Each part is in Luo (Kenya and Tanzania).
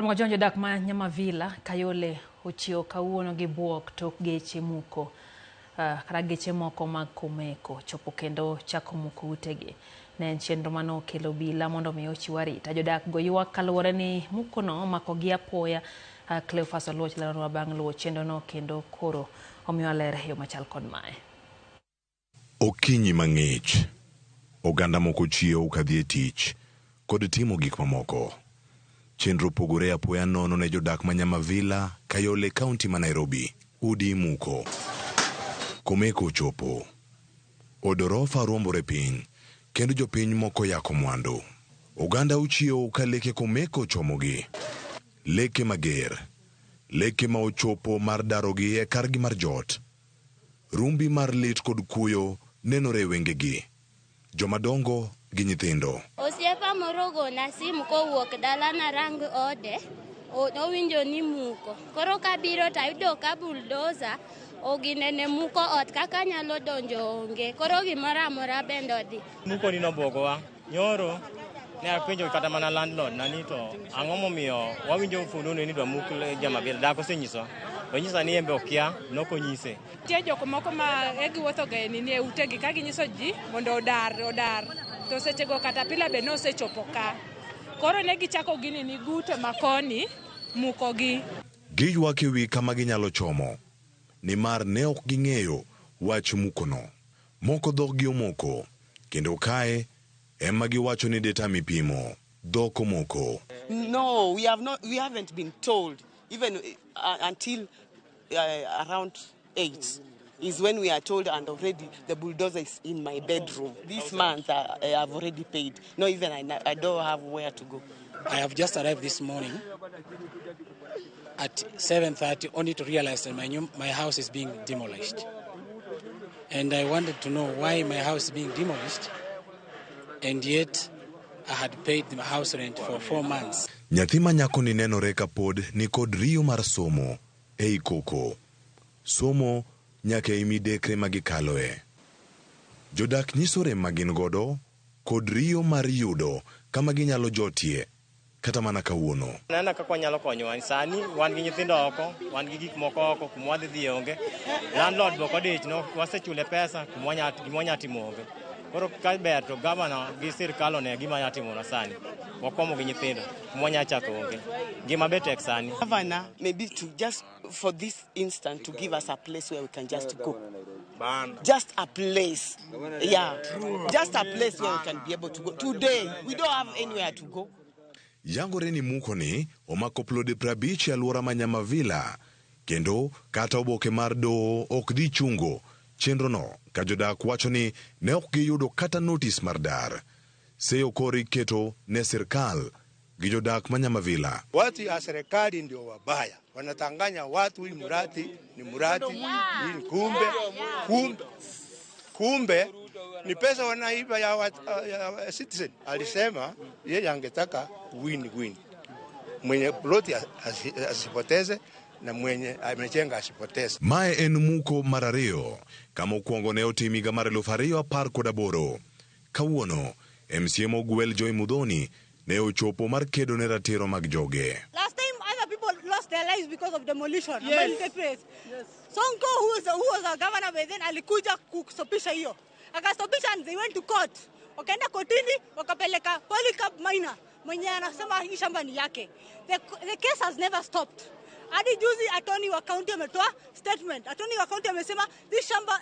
Mwajonjo dak ma Nyamavila Kayole ochio kawuono gi buok tok geche muko kata geche moko mag Komeko chopo kendo chako muko utegi. Ne en chenro mano okelo obila mondo mi ochiw arita. Jodak go ywak kaluwore ni mukono omako gi apoya. Cleophas Oluoch lero bang' luwo chenro no kendo koro omiyo ler yo machal kod mae. Okinyi mang'ich, oganda moko chiewo kadhi e tich kod timo gik mamoko. Chenro pogore apoya nono ne jodak ma Nyamavila Kayole kaunti ma Nairobi. Udi muko. Komeko chopo. Odorofa rombore piny kendo jopiny moko yako mwandu. Oganda uchiewo ka leke Komeko chomogi. Leke mager. Leke ma ochopo mar darogi e kargi mar jot. Rumbi mar lit kod kuyo nenore wengegi. Jomadongo gi nyithindo. Osiepa morogo na simu kowuok dala na rang ode, owinjo ni muko. Koro kabiro tayudo ka bulldozer oginene muko ot kaka nyalo donjo onge. Koro gimoro amora bende odhi. Muko ni nobogowa. Nyoro ne apenjo kata mana landlord nani to ang'o momiyo wawinjo fununu ni dwa mukle Nyamavila dak osenyiso. Onyisa ni embe okia nokonyise. Tie joko moko ma giwuotho ga ni e utegi ka ginyiso ji mondo odar. To sechego katapila be no sechopo ka. Koro ne gichako gini ni gute makoni muko gi. Giywak ewi kama ginyalo chomo. Nimar ne ok ging'eyo wach mukono. Moko dhok gi omoko. Kendo kae ema giwacho ni deta mipimo. Dhok omoko. No, we haven't been told. Even until around 8 is when we are told, and already the bulldozer is in my bedroom. This month I have already paid. No, even I don't have where to go. I have just arrived this morning at 7:30 only to realize that my house is being demolished. And I wanted to know why my house is being demolished, and yet I had paid the house rent for 4 months. Nyathi ma nyako ni nenore ka pod ni kod riyo mar somo ei koko. Somo nyaka imi dekre magikaloe. Jodak nyisore magin godo kod riyo mar yudo kama ginyalo jotie kata mana kawuono. Nana kako nyalo konyowa sani wan gi nyithindo oko, wan gi gik moko oko kuma dhi onge. Landlord boko dich no wasechule pesa kuma nya timo onge. Koro ka ber to gavana gi sirkal one gima nya timo na sani. Wakomo gi nyithindo kuma nya chako onge. Gima betek sani. Governor, maybe to just for this instant to give us a place where we can just go. Just a place. Yeah. Just a place where we can be able to go. Today, we don't have anywhere to go. Yangore ni muko ni omako plode 50 alwora ma Nyamavila. Kendo kata oboke mar do ok di chungo. Chenro no ka jodak wacho ni ne ok giyudo kata notice mar dar. Seyo kori keto ne sirkal gi jodak ma Nyamavila. Watu ya serikali ndio wabaya. Wanatanganya watu hii murati ni murati, hii kumbe ni pesa wanaiba ya citizen. Alisema yeye angetaka win. Mwenye ploti asipoteze na mwenye amechenga asipoteze. Mae en muko marareo kama okuongo ne otimiga mar 2018. Kawuono MCA Mogwel Joy Mudhoni ne ochopo mar kedo ne ratiro mag joge. Last time other people lost their lives because of demolition. Yes. Sonko who was a governor then alikuja kustopisha hiyo. Akastopisha and they went to court. Wakaenda kotini wakapeleka Polycarp Maina mwenye anasema hii shamba ni yake. The case has never stopped. Hadi juzi attorney wa county ametoa statement. Attorney wa county amesema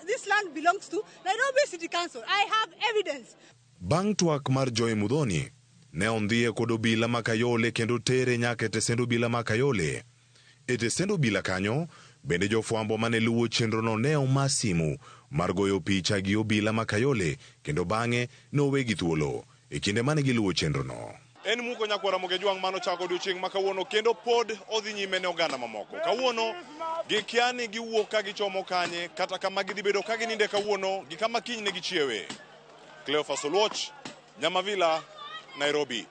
this land belongs to Nairobi City Council. I have evidence. Bang' twak mar Joy Mudhoni ne ondhie kod obila ma Kayole kendo tere nyaka e tesend obila ma Kayole. E tesend obila kanyo bende jofwambo mane luwo chenro no ne oma simu mar goyo picha gi obila ma Kayole kendo bang'e nowegi thuolo e kinde mane giluwo chenro no. En muko nyakwara moge juang' mano chako odiochieng' ma kawuono kendo pod odhi nyime ne oganda mamoko. Kawuono gikiani giwuok ka gichomo kanye kata kama gidhi bedo ka gininde kawuono gi kama kiny ne gichiewe. Cleophas Oluoch, Nyamavila, Nairobi.